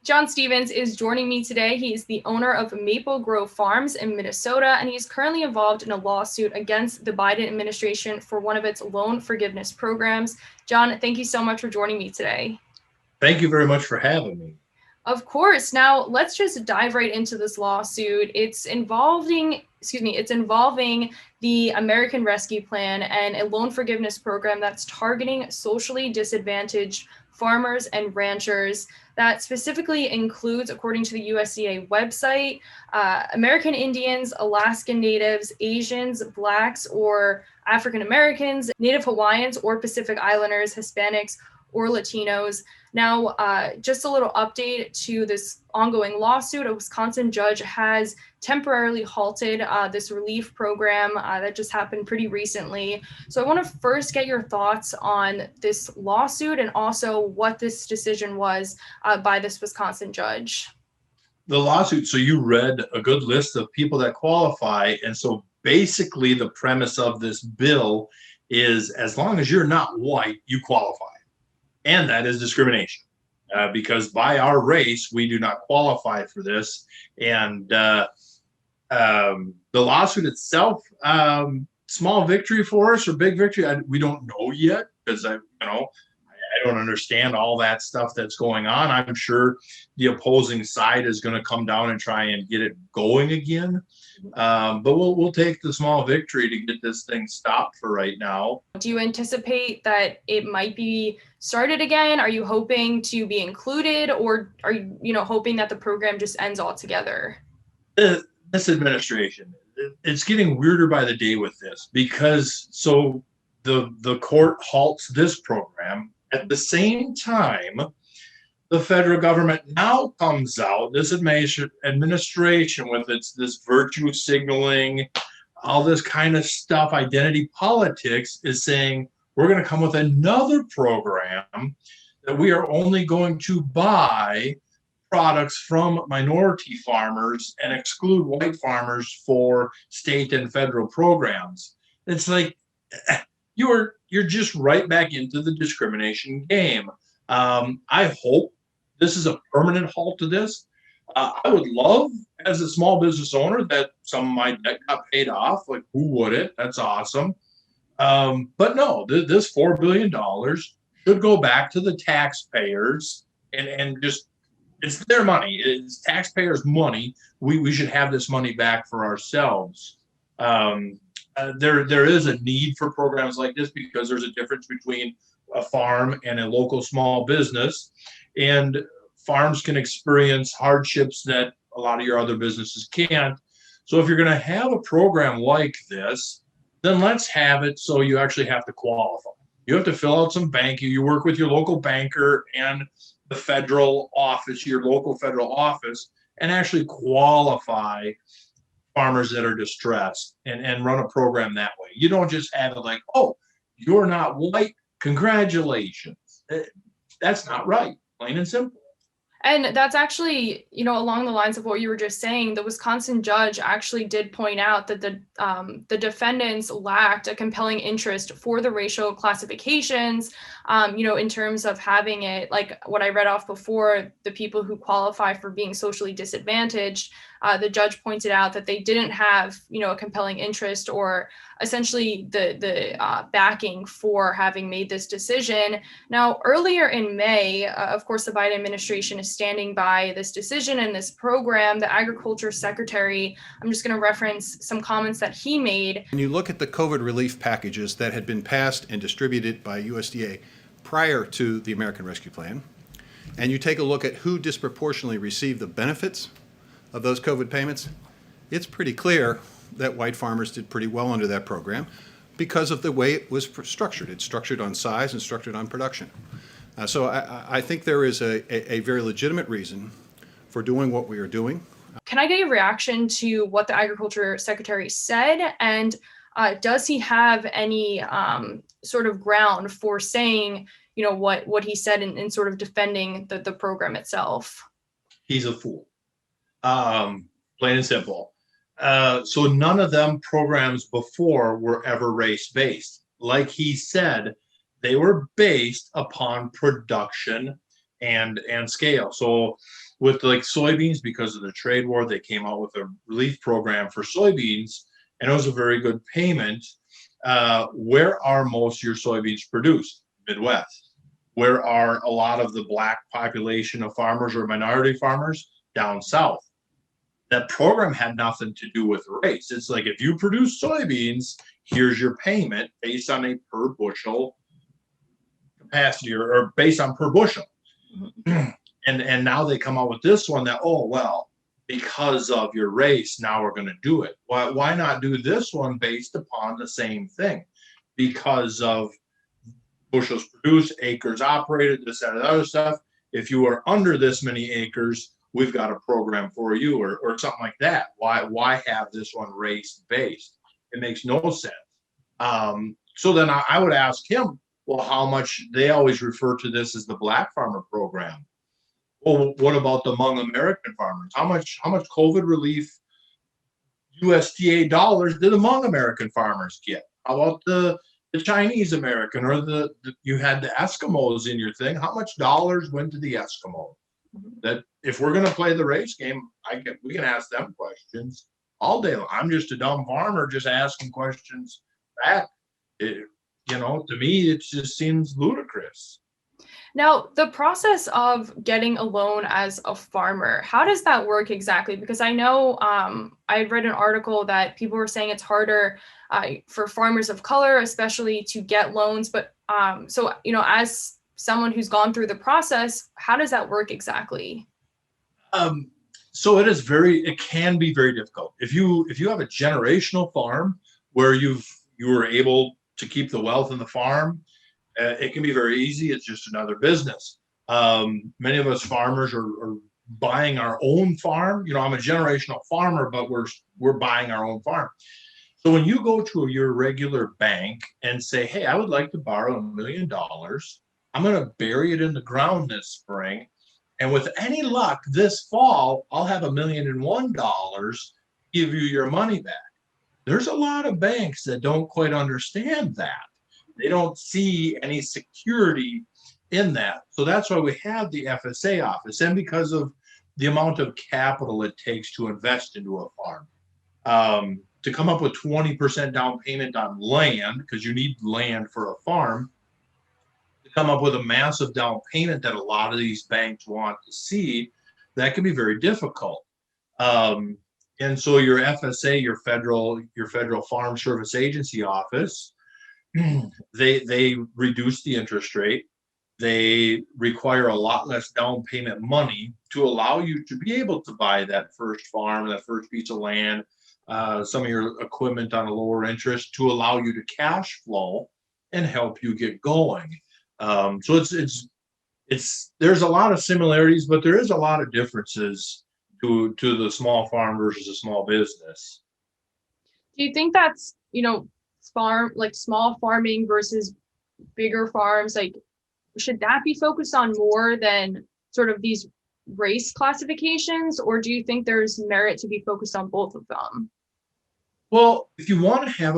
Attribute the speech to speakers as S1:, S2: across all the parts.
S1: Jon Stevens is joining me today. He is the owner of Maple Grove Farms in Minnesota, and he's currently involved in a lawsuit against the Biden administration for one of its loan forgiveness programs. Jon, thank you so much for joining me today.
S2: Thank you very much for having me.
S1: Of course. Now, let's just dive right into this lawsuit. It's involving the American Rescue Plan and a loan forgiveness program that's targeting socially disadvantaged farmers and ranchers. That specifically includes, according to the USDA website, American Indians, Alaskan Natives, Asians, Blacks or African Americans, Native Hawaiians or Pacific Islanders, Hispanics, or Latinos. Now, just a little update to this ongoing lawsuit. A Wisconsin judge has temporarily halted this relief program that just happened pretty recently. So I want to first get your thoughts on this lawsuit and also what this decision was by this Wisconsin judge.
S2: The lawsuit, so you read a good list of people that qualify. And so basically the premise of this bill is as long as you're not white, you qualify. And that is discrimination because by our race, we do not qualify for this. And the lawsuit itself, small victory for us or big victory, we don't know yet because I don't understand all that stuff that's going on. I'm sure the opposing side is going to come down and try and get it going again. But we'll take the small victory to get this thing stopped for right now.
S1: Do you anticipate that it might be started again? Are you hoping to be included, or are you hoping that the program just ends altogether?
S2: This administration, it's getting weirder by the day with this because so the court halts this program. At the same time, the federal government now comes out, this administration with this virtue signaling, all this kind of stuff, identity politics, is saying we're going to come with another program that we are only going to buy products from minority farmers and exclude white farmers for state and federal programs. It's like you're just right back into the discrimination game. I hope this is a permanent halt to this. I would love, as a small business owner, that some of my debt got paid off. Like, who wouldn't? That's awesome. But no, this $4 billion should go back to the taxpayers and just, it's their money. It's taxpayers' money. We should have this money back for ourselves. There is a need for programs like this because there's a difference between a farm and a local small business, and farms can experience hardships that a lot of your other businesses can't. So if you're going to have a program like this, then let's have it so you actually have to qualify. You have to fill out some banking. You work with your local banker and the federal office, your local federal office, and actually qualify farmers that are distressed and run a program that way. You don't just have it like, oh, you're not white, congratulations. That's not right, plain and simple.
S1: And that's actually, along the lines of what you were just saying. The Wisconsin judge actually did point out that the defendants lacked a compelling interest for the racial classifications, in terms of having it, like what I read off before, the people who qualify for being socially disadvantaged. The judge pointed out that they didn't have, a compelling interest or essentially the backing for having made this decision. Now, earlier in May, of course, the Biden administration is standing by this decision and this program. The Agriculture Secretary, I'm just going to reference some comments that he made.
S3: When you look at the COVID relief packages that had been passed and distributed by USDA prior to the American Rescue Plan, and you take a look at who disproportionately received the benefits of those COVID payments, it's pretty clear that white farmers did pretty well under that program because of the way it was structured. It's structured on size and structured on production. So I think there is a very legitimate reason for doing what we are doing.
S1: Can I get your reaction to what the Agriculture Secretary said? And does he have any sort of ground for saying, what he said in sort of defending the program itself?
S2: He's a fool. Plain and simple. So none of them programs before were ever race-based. Like he said, they were based upon production and scale. So with like soybeans, because of the trade war, they came out with a relief program for soybeans, and it was a very good payment. Where are most of your soybeans produced? Midwest. Where are a lot of the black population of farmers or minority farmers? Down south. That program had nothing to do with race. It's like, if you produce soybeans, here's your payment based on a per bushel capacity, or based on per bushel. And now they come out with this one that, oh, well, because of your race, now we're going to do it. Why not do this one based upon the same thing? Because of bushels produced, acres operated, this, that, and other stuff. If you are under this many acres, we've got a program for you, or something like that. Why have this one race based? It makes no sense. So then I would ask him, well, how much? They always refer to this as the black farmer program. Well, what about the Hmong American farmers? How much COVID relief USDA dollars did the Hmong American farmers get? How about the Chinese American, or you had the Eskimos in your thing? How much dollars went to the Eskimos? That if we're going to play the race game, we can ask them questions all day long. I'm just a dumb farmer just asking questions back. To me, it just seems ludicrous.
S1: Now, the process of getting a loan as a farmer, how does that work exactly? Because I know I read an article that people were saying it's harder for farmers of color, especially, to get loans. But so, as someone who's gone through the process, how does that work exactly?
S2: So it can be very difficult. If you have a generational farm where you were able to keep the wealth in the farm, it can be very easy. It's just another business. Many of us farmers are buying our own farm. I'm a generational farmer, but we're buying our own farm. So when you go to your regular bank and say, hey, I would like to borrow $1 million, I'm going to bury it in the ground this spring, and with any luck this fall, I'll have $1.001 million to give you your money back. There's a lot of banks that don't quite understand that. They don't see any security in that. So that's why we have the FSA office, and because of the amount of capital it takes to invest into a farm. To come up with 20% down payment on land, because you need land for a farm, to come up with a massive down payment that a lot of these banks want to see, that can be very difficult. And so your FSA, your federal Farm Service Agency office, they reduce the interest rate. They require a lot less down payment money to allow you to be able to buy that first farm, that first piece of land, some of your equipment on a lower interest, to allow you to cash flow and help you get going. So it's there's a lot of similarities, but there is a lot of differences to the small farm versus a small business.
S1: Do you think that's, small farming versus bigger farms, should that be focused on more than sort of these race classifications, or do you think there's merit to be focused on both of them?
S2: Well, if you want to have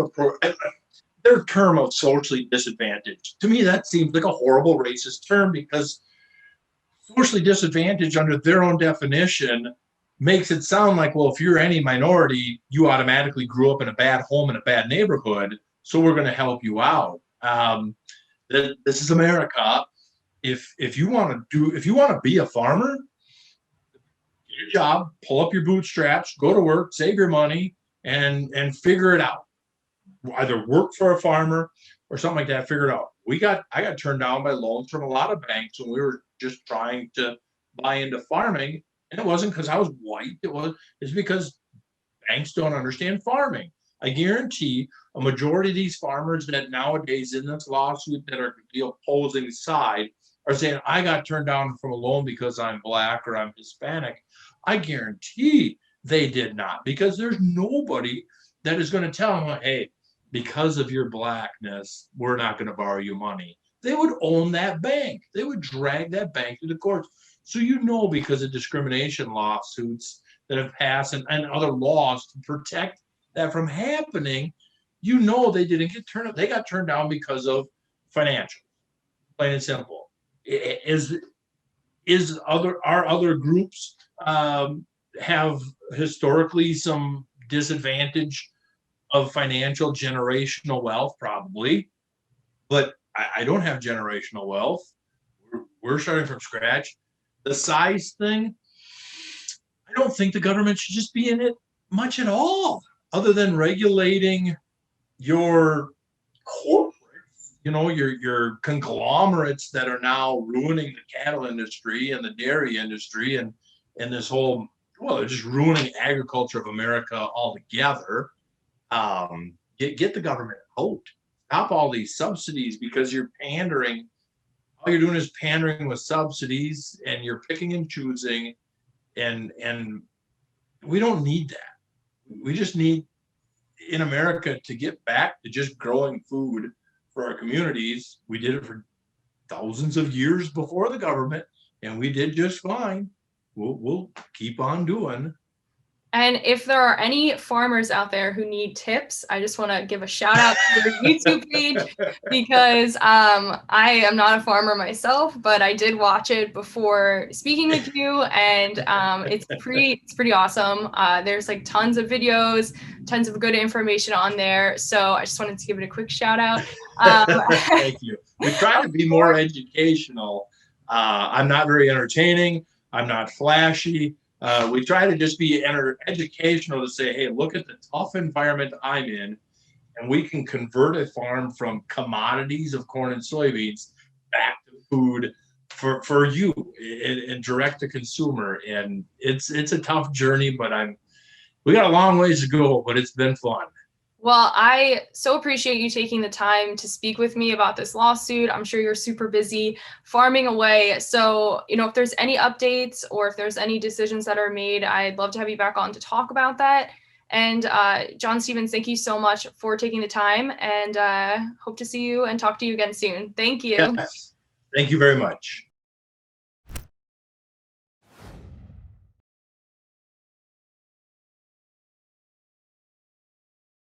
S2: their term of socially disadvantaged, to me that seems like a horrible racist term, because socially disadvantaged, under their own definition, makes it sound like, well, if you're any minority, you automatically grew up in a bad home in a bad neighborhood, so we're going to help you out. This is America. If you want to be a farmer, get your job, pull up your bootstraps, go to work, save your money, and figure it out. Either work for a farmer or something like that. Figure it out. I got turned down by loans from a lot of banks when we were just trying to buy into farming, and it wasn't because I was white. It's because banks don't understand farming. I guarantee a majority of these farmers that nowadays in this lawsuit that are the opposing side are saying, I got turned down from a loan because I'm black or I'm Hispanic. I guarantee they did not, because there's nobody that is going to tell them, hey, because of your blackness, we're not going to borrow you money. They would own that bank. They would drag that bank to the courts. So because of discrimination lawsuits that have passed and other laws to protect that from happening, they didn't get turned up. They got turned down because of financial, plain and simple. Is are other groups have historically some disadvantage of financial generational wealth? Probably, but I don't have generational wealth. We're starting from scratch. The size thing, I don't think the government should just be in it much at all, other than regulating your corporate, your conglomerates that are now ruining the cattle industry and the dairy industry and this whole, they're just ruining agriculture of America altogether. Get the government out. Stop all these subsidies, because you're pandering. All you're doing is pandering with subsidies, and you're picking and choosing, and we don't need that. We just need, in America, to get back to just growing food for our communities. We did it for thousands of years before the government, and we did just fine. We'll keep on doing.
S1: And if there are any farmers out there who need tips, I just want to give a shout out to your YouTube page, because I am not a farmer myself, but I did watch it before speaking with you, and it's pretty awesome. There's like tons of videos, tons of good information on there. So I just wanted to give it a quick shout out.
S2: Thank you. We try to be more educational. I'm not very entertaining. I'm not flashy. We try to just be educational, to say, hey, look at the tough environment I'm in, and we can convert a farm from commodities of corn and soybeans back to food for you and direct to consumer. And it's a tough journey, but we got a long ways to go, but it's been fun.
S1: Well, I so appreciate you taking the time to speak with me about this lawsuit. I'm sure you're super busy farming away. So, if there's any updates or if there's any decisions that are made, I'd love to have you back on to talk about that. And Jon Stevens, thank you so much for taking the time, and hope to see you and talk to you again soon. Thank you.
S2: Yes. Thank you very much.